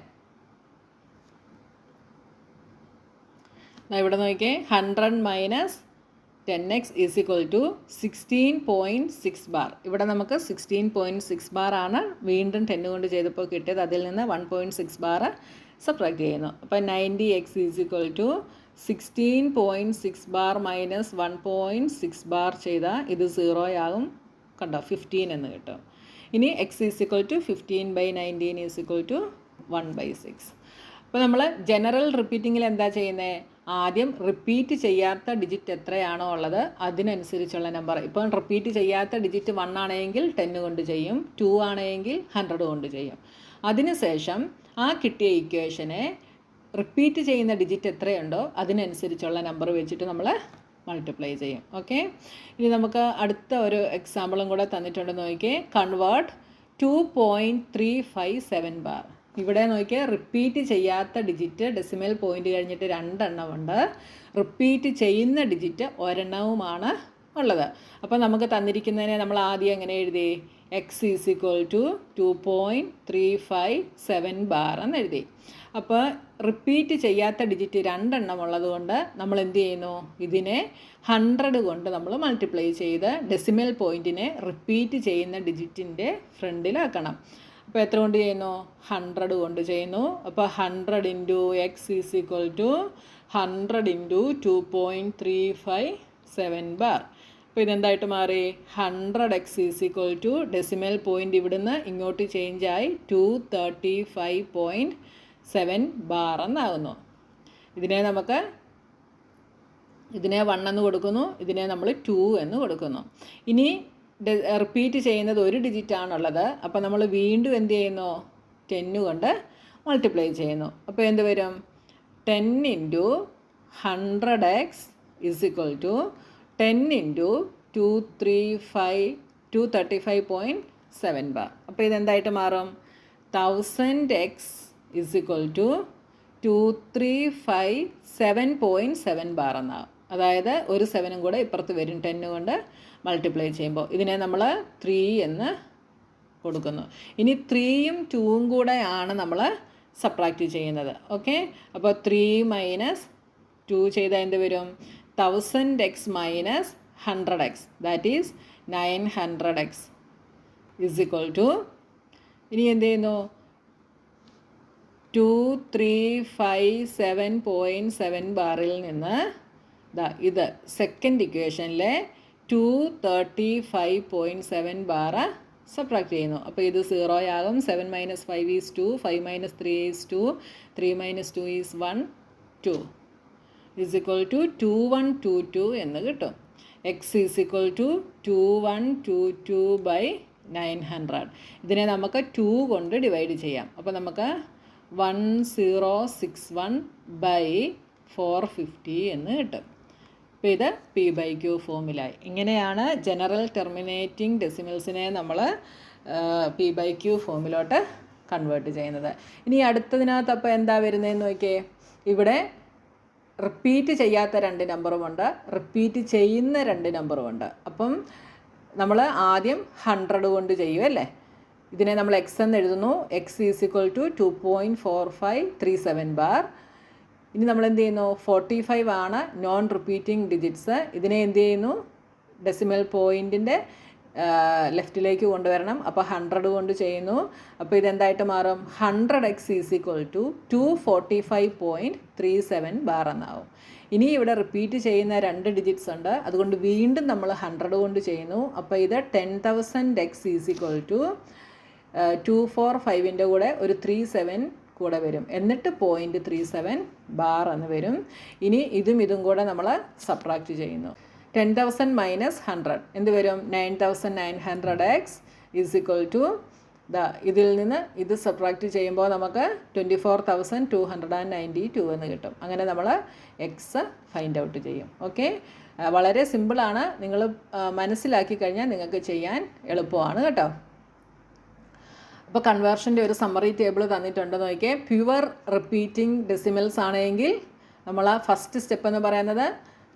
ഇവിടെ നോക്കിയേ, 100 - 10x is equal to 16.6 bar. ഇവിടെ നമുക്ക് 16.6 ബാർ ആണ് വീണ്ടും 10 കൊണ്ട് ചെയ്തപ്പോൾ കിട്ടിയത്. അതിൽ നിന്ന് 1.6 ബാർ സബ്ട്രാക്ട് ചെയ്യുന്നു. അപ്പോൾ 90x is equal to 16.6 bar minus 1.6 bar ചെയ്താൽ ഇത് 0 ആകും. കണ്ടോ, 15 എന്ന് കിട്ടും. ഇനി x is equal to 15/19 is equal to 1/6. അപ്പോൾ നമ്മൾ ജനറൽ റിപ്പീറ്റിങ്ങിൽ എന്താ ചെയ്യുന്നത്, ആദ്യം റിപ്പീറ്റ് ചെയ്യാത്ത ഡിജിറ്റ് എത്രയാണോ ഉള്ളത് അതിനനുസരിച്ചുള്ള നമ്പർ. ഇപ്പം റിപ്പീറ്റ് ചെയ്യാത്ത ഡിജിറ്റ് 1 ആണെങ്കിൽ 10 കൊണ്ട് ചെയ്യും, 2 ആണെങ്കിൽ 100 കൊണ്ട് ചെയ്യും. അതിനുശേഷം ആ കിട്ടിയ ഇക്വേഷനെ റിപ്പീറ്റ് ചെയ്യുന്ന ഡിജിറ്റ് എത്രയുണ്ടോ അതിനനുസരിച്ചുള്ള നമ്പർ വെച്ചിട്ട് നമ്മൾ മൾട്ടിപ്ലൈ ചെയ്യും. ഓക്കെ, ഇനി നമുക്ക് അടുത്ത ഒരു എക്സാമ്പിളും കൂടെ തന്നിട്ടുണ്ടെന്ന് നോക്കിയേ. Convert 2.357 bar. ഇവിടെ നോക്കിയേ, റിപ്പീറ്റ് ചെയ്യാത്ത ഡിജിറ്റ് ഡെസിമൽ പോയിൻ്റ് കഴിഞ്ഞിട്ട് 2 എണ്ണമുണ്ട്. റിപ്പീറ്റ് ചെയ്യുന്ന ഡിജിറ്റ് 1 എണ്ണവുമാണ് ഉള്ളത്. അപ്പോൾ നമുക്ക് തന്നിരിക്കുന്നതിനെ നമ്മൾ ആദ്യം എങ്ങനെ എഴുതി, x is equal to 2.357 bar എന്ന് എഴുതി. അപ്പോൾ റിപ്പീറ്റ് ചെയ്യാത്ത ഡിജിറ്റ് 2 എണ്ണം ഉള്ളതുകൊണ്ട് നമ്മൾ എന്ത് ചെയ്യുന്നു, ഇതിനെ 100 കൊണ്ട് നമ്മൾ മൾട്ടിപ്ലൈ ചെയ്ത് ഡെസിമൽ പോയിൻറ്റിനെ റിപ്പീറ്റ് ചെയ്യുന്ന ഡിജിറ്റിൻ്റെ ഫ്രണ്ടിലാക്കണം. അപ്പോൾ എത്ര കൊണ്ട് ചെയ്യുന്നു, 100 കൊണ്ട് ചെയ്യുന്നു. അപ്പോൾ 100 × x is equal to 100 × 2.357 bar. അപ്പോൾ ഇതെന്തായിട്ട് മാറി, 100x is equal to decimal point ഇവിടുന്ന് ഇങ്ങോട്ട് ചേഞ്ചായി 235.7 ബാർ എന്നാകുന്നു. ഇതിനെ 1 എന്ന് കൊടുക്കുന്നു, ഇതിനെ നമ്മൾ 2 എന്ന് കൊടുക്കുന്നു. ഇനി റിപ്പീറ്റ് ചെയ്യുന്നത് 1 ഡിജിറ്റ് ആണുള്ളത്. അപ്പോൾ നമ്മൾ വീണ്ടും എന്ത് ചെയ്യുന്നു, 10 കൊണ്ട് മൾട്ടിപ്ലൈ ചെയ്യുന്നു. അപ്പോൾ എന്ത് വരും, 10 × 100x is equal to 10 × 235.7 bar. അപ്പോൾ ഇതെന്തായിട്ട് മാറും, 1000x is equal to 235.7 bar എന്നാകും. അതായത് ഒരു 7 കൂടെ ഇപ്പുറത്ത് വരും 10 കൊണ്ട് മൾട്ടിപ്ലൈ ചെയ്യുമ്പോൾ. ഇതിനെ നമ്മൾ 3 എന്ന് കൊടുക്കുന്നു. ഇനി 3ഉം 2ഉം കൂടെയാണ് നമ്മൾ സബ്ട്രാക്റ്റ് ചെയ്യുന്നത്. ഓക്കെ, അപ്പോൾ 3 - 2 ചെയ്താൽ എന്ത് വരും, 1000x - 100x that is 900x is equal to, ഇനി എന്ത് ചെയ്യുന്നു, 2357.7 ബാറിൽ നിന്ന് ഇത് സെക്കൻഡ് ഇക്വേഷനിലെ 235.7 ബാർ സബ്ട്രാക്ട് ചെയ്യുന്നു. അപ്പോൾ ഇത് 0 ആകും. 7 - 5 is 2, 5 - 3 is 2, 3 - 2 is 1, 2 is equal to 2122 എന്ന് കിട്ടും. x is equal to 2122/900. ഇതിനെ നമുക്ക് 2 കൊണ്ട് ഡിവൈഡ് ചെയ്യാം. അപ്പോൾ നമുക്ക് 1061/450 എന്ന് കിട്ടും. അപ്പോൾ ഇത് p/q ഫോമിലായി. ഇങ്ങനെയാണ് ജനറൽ ടെർമിനേറ്റിംഗ് ഡെസിമൽസിനെ നമ്മൾ p/q ഫോമിലോട്ട് കൺവേർട്ട് ചെയ്യുന്നത്. ഇനി അടുത്തതിനകത്ത് അപ്പോൾ എന്താ വരുന്നതെന്ന് നോക്കിയേ, ഇവിടെ റിപ്പീറ്റ് ചെയ്യാത്ത 2 നമ്പറുമുണ്ട്, റിപ്പീറ്റ് ചെയ്യുന്ന 2 നമ്പറുമുണ്ട്. അപ്പം നമ്മൾ ആദ്യം 100 കൊണ്ട് ചെയ്യുമല്ലേ. ഇതിനെ നമ്മൾ x എന്ന് എഴുതുന്നു. x is equal to 2.4537 bar. ഇനി നമ്മൾ എന്ത് ചെയ്യുന്നു, 45 ആണ് നോൺ റിപ്പീറ്റിംഗ് ഡിജിറ്റ്സ്. ഇതിനെ എന്ത് ചെയ്യുന്നു, ഡെസിമൽ പോയിൻറ്റിൻ്റെ ലെഫ്റ്റിലേക്ക് കൊണ്ടുവരണം. അപ്പോൾ 100 കൊണ്ട് ചെയ്യുന്നു. അപ്പോൾ ഇതെന്തായിട്ട് മാറും, 100x is equal to 245.37 bar എന്നാവും. ഇനി ഇവിടെ റിപ്പീറ്റ് ചെയ്യുന്ന 2 ഡിജിറ്റ്സ് ഉണ്ട്, അതുകൊണ്ട് വീണ്ടും നമ്മൾ 100 കൊണ്ട് ചെയ്യുന്നു. അപ്പോൾ ഇത് 10,000x ഈസ് ഈക്വൽ ടു 245ൻ്റെ കൂടെ ഒരു 37 കൂടെ വരും, എന്നിട്ട് 0.37 ബാർ എന്ന് വരും. ഇനി ഇതും കൂടെ നമ്മൾ സബ്ട്രാക്റ്റ് ചെയ്യുന്നു. 10,000 മൈനസ് 100 എന്ത് വരും? 9,900x ഈസ് ഈക്വൽ ടു ഇതിൽ നിന്ന് ഇത് സബ്ട്രാക്റ്റ് ചെയ്യുമ്പോൾ നമുക്ക് 24,292 എന്ന് കിട്ടും. അങ്ങനെ നമ്മൾ എക്സ് ഫൈൻഡ് ഔട്ട് ചെയ്യും. ഓക്കെ, വളരെ സിമ്പിളാണ്. നിങ്ങൾ മനസ്സിലാക്കി കഴിഞ്ഞാൽ നിങ്ങൾക്ക് ചെയ്യാൻ എളുപ്പമാണ് കേട്ടോ. അപ്പോൾ കൺവേർഷൻ്റെ ഒരു സമ്മറി ടേബിൾ തന്നിട്ടുണ്ട് നോക്കിയേ. പ്യുവർ റിപ്പീറ്റിംഗ് ഡെസിമൽസ് ആണെങ്കിൽ നമ്മൾ ആ ഫസ്റ്റ് സ്റ്റെപ്പ് എന്ന് പറയുന്നത്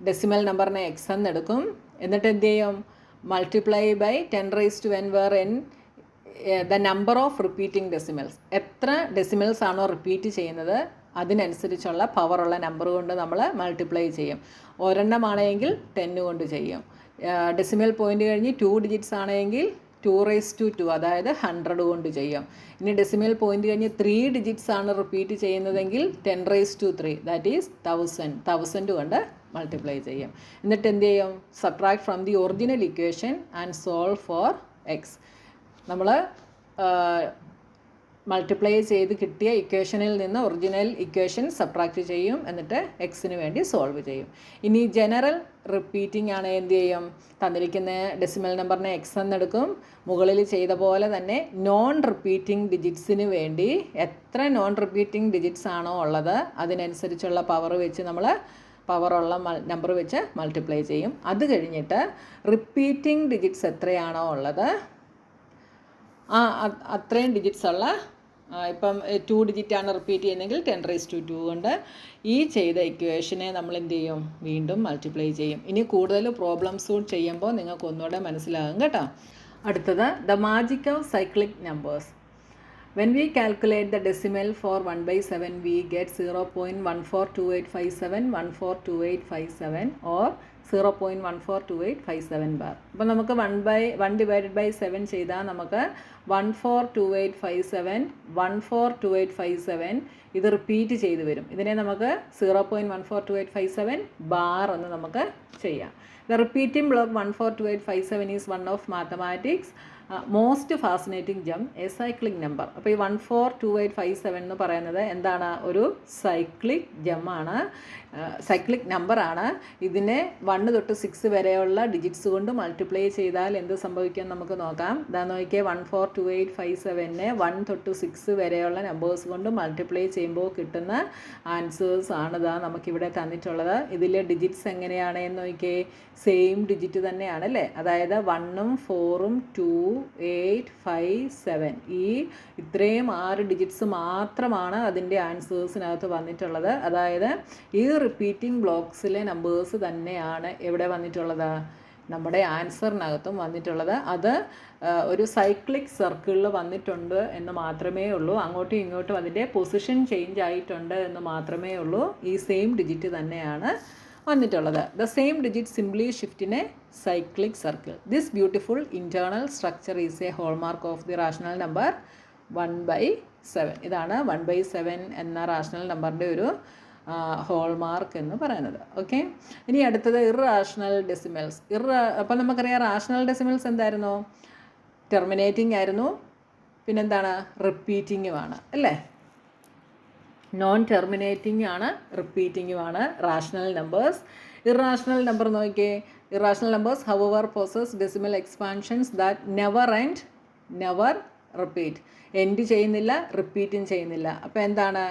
ഡെസിമൽ നമ്പറിനെ എക്സ് എന്ന് എടുക്കും. എന്നിട്ട് എന്ത് ചെയ്യും? Multiply by 10⁻n where n the number of repeating decimals. എത്ര ഡെസിമൽസ് ആണോ റിപ്പീറ്റ് ചെയ്യുന്നത് അതിനനുസരിച്ചുള്ള പവറുള്ള നമ്പർ കൊണ്ട് നമ്മൾ മൾട്ടിപ്ലൈ ചെയ്യും. ഒരെണ്ണമാണെങ്കിൽ 10 കൊണ്ട് ചെയ്യും. ഡെസിമൽ പോയിൻ്റ് കഴിഞ്ഞ് 2 ഡിജിറ്റ്സ് ആണെങ്കിൽ 2⁻², അതായത് 100 കൊണ്ട് ചെയ്യും. ഇനി ഡെസിമൽ പോയിൻ്റ് കഴിഞ്ഞ് 3 ഡിജിറ്റ്സ് ആണ് റിപ്പീറ്റ് ചെയ്യുന്നതെങ്കിൽ 10⁻3, ദാറ്റ് ഈസ് 1000 കൊണ്ട് മൾട്ടിപ്ലൈ ചെയ്യും. എന്നിട്ട് എന്ത് ചെയ്യും? Subtract from the original equation and solve for X. നമ്മൾ മൾട്ടിപ്ലൈ ചെയ്ത് കിട്ടിയ ഇക്വേഷനിൽ നിന്ന് ഒറിജിനൽ ഇക്വേഷൻ സബ്ട്രാക്റ്റ് ചെയ്യും. എന്നിട്ട് എക്സിന് വേണ്ടി സോൾവ് ചെയ്യും. ഇനി ജനറൽ റിപ്പീറ്റിംഗ് ആണ് എന്ത് ചെയ്യും? തന്നിരിക്കുന്ന ഡെസിമൽ നമ്പറിനെ എക്സ് എന്നെടുക്കും. മുകളിൽ ചെയ്ത പോലെ തന്നെ നോൺ റിപ്പീറ്റിംഗ് ഡിജിറ്റ്സിന് വേണ്ടി എത്ര നോൺ റിപ്പീറ്റിംഗ് ഡിജിറ്റ്സ് ആണോ ഉള്ളത് അതിനനുസരിച്ചുള്ള പവർ വെച്ച് നമ്മൾ പവറുള്ള നമ്പർ വെച്ച് മൾട്ടിപ്ലൈ ചെയ്യും. അത് കഴിഞ്ഞിട്ട് റിപ്പീറ്റിംഗ് ഡിജിറ്റ്സ് എത്രയാണോ ഉള്ളത് അത്രയും ഡിജിറ്റ്സ് ഉള്ള ഇപ്പം 2 ഡിജിറ്റാണ് റിപ്പീറ്റ് ചെയ്യുന്നതെങ്കിൽ 10⁻² കൊണ്ട് ഈ ചെയ്ത ഇക്വേഷനെ നമ്മൾ എന്ത് ചെയ്യും? വീണ്ടും മൾട്ടിപ്ലൈ ചെയ്യും. ഇനി കൂടുതൽ പ്രോബ്ലംസ് ചെയ്യുമ്പോൾ നിങ്ങൾക്ക് ഒന്നുകൂടെ മനസ്സിലാകും കേട്ടോ. അടുത്തത് the magic of cyclic numbers. When we calculate the decimal for 1/7, we get 0.142857, 142857 or 0.142857 bar. അപ്പോൾ നമുക്ക് 1/7 ചെയ്താൽ നമുക്ക് 142857 142857 ഇത് റിപ്പീറ്റ് ചെയ്ത് വരും. ഇതിനെ നമുക്ക് 0.142857 ബാർ എന്ന് നമുക്ക് ചെയ്യാം. The repeating block 142857 is one of mathematics most fascinating ജം എ സൈക്ലിക് നമ്പർ. അപ്പോൾ ഈ 142857 എന്ന് പറയുന്നത് എന്താണ്? ഒരു സൈക്ലിക് ജമ്മാണ്, സൈക്ലിക് നമ്പറാണ്. ഇതിനെ 1 തൊട്ട് 6 വരെയുള്ള ഡിജിറ്റ്സ് കൊണ്ട് മൾട്ടിപ്ലൈ ചെയ്താൽ എന്ത് സംഭവിക്കും നമുക്ക് നോക്കാം. ഇതാ നോക്കിയാൽ 142857നെ 1 തൊട്ട് 6 വരെയുള്ള നമ്പേഴ്സ് കൊണ്ട് മൾട്ടിപ്ലൈ ചെയ്യുമ്പോൾ കിട്ടുന്ന ആൻസേഴ്സ് ആണിതാ നമുക്കിവിടെ തന്നിട്ടുള്ളത്. ഇതിലെ ഡിജിറ്റ്സ് എങ്ങനെയാണ് എന്ന് നോക്കിയേ, സെയിം ഡിജിറ്റ് തന്നെയാണ് അല്ലേ. അതായത് 1ഉം 4ഉം 2 8 5 7 ഈ ഇത്രയും 6 ഡിജിറ്റ്സ് മാത്രമാണ് അതിൻ്റെ ആൻസേഴ്സിനകത്ത് വന്നിട്ടുള്ളത്. അതായത് ഈ റിപ്പീറ്റിംഗ് ബ്ലോക്സിലെ നമ്പേഴ്സ് തന്നെയാണ് എവിടെ വന്നിട്ടുള്ളത്? നമ്മുടെ ആൻസറിനകത്തും വന്നിട്ടുള്ളത്. അത് ഒരു സൈക്ലിക് സർക്കിളിൽ വന്നിട്ടുണ്ട് എന്ന് മാത്രമേ ഉള്ളൂ. അങ്ങോട്ടും ഇങ്ങോട്ടും അതിൻ്റെ പൊസിഷൻ ചേഞ്ച് ആയിട്ടുണ്ട് എന്ന് മാത്രമേ ഉള്ളൂ. ഈ സെയിം ഡിജിറ്റ് തന്നെയാണ് വന്നിട്ടുള്ളത്. The same digit simply shift in A cyclic circle. This beautiful internal structure is A hallmark of the rational number 1/7. ഇതാണ് 1/7 എന്ന റാഷണൽ നമ്പറിൻ്റെ ഒരു ഹോൾമാർക്ക് എന്ന് പറയുന്നത്. ഓക്കെ, ഇനി അടുത്തത് ഇർറാഷണൽ ഡെസിമൽസ്. അപ്പോൾ നമുക്കറിയാം റാഷണൽ ഡെസിമൽസ് എന്തായിരുന്നു? ടെർമിനേറ്റിംഗ് ആയിരുന്നു, പിന്നെന്താണ്? റിപ്പീറ്റിങ്ങുമാണ് അല്ലേ. നോൺ ടെർമിനേറ്റിംഗ് ആണ്, റിപ്പീറ്റിങ്ങുമാണ് റാഷണൽ നമ്പേഴ്സ്. ഇർറാഷണൽ നമ്പർ നോക്കിയേ, irrational numbers have possess decimal expansions that never end never repeat. End ചെയ്യുന്നില്ല, റിപ്പീറ്റും ചെയ്യുന്നില്ല. അപ്പോൾ എന്താണ്?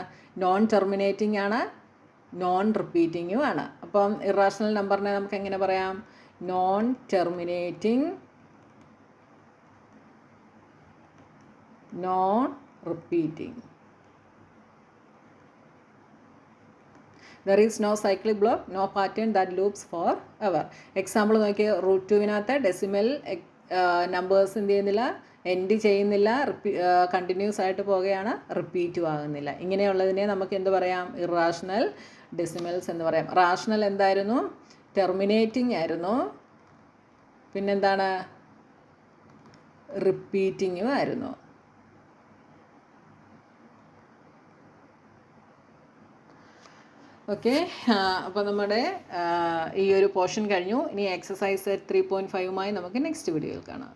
നോൺ ടെർമിനേറ്റിംഗ് ആണ്, നോൺ റിപ്പീറ്റിങ്ങും ആണ്. അപ്പം ഇർറാഷണൽ നമ്പറിനെ നമുക്ക് എങ്ങനെ പറയാം? Non terminating, non repeating. There is no cyclic block, no pattern that loops for ever. Example നോക്കിയാൽ √2വിനകത്ത് ഡെസിമൽ നമ്പേഴ്സ് എന്ത് ചെയ്യുന്നില്ല? എൻഡ് ചെയ്യുന്നില്ല, കണ്ടിന്യൂസ് ആയിട്ട് പോവുകയാണ്, റിപ്പീറ്റും ആകുന്നില്ല. ഇങ്ങനെയുള്ളതിനെ നമുക്ക് എന്ത് പറയാം? ഇർറാഷണൽ ഡെസിമൽസ് എന്ന് പറയാം. റാഷണൽ എന്തായിരുന്നു? ടെർമിനേറ്റിംഗ് ആയിരുന്നു, പിന്നെന്താണ്? റിപ്പീറ്റിങ്ങും ആയിരുന്നു. ഓക്കെ, അപ്പോൾ നമ്മുടെ ഈ ഒരു പോർഷൻ കഴിഞ്ഞു. ഇനി എക്സസൈസ് 3.5മായി നമുക്ക് നെക്സ്റ്റ് വീഡിയോയിൽ കാണാം.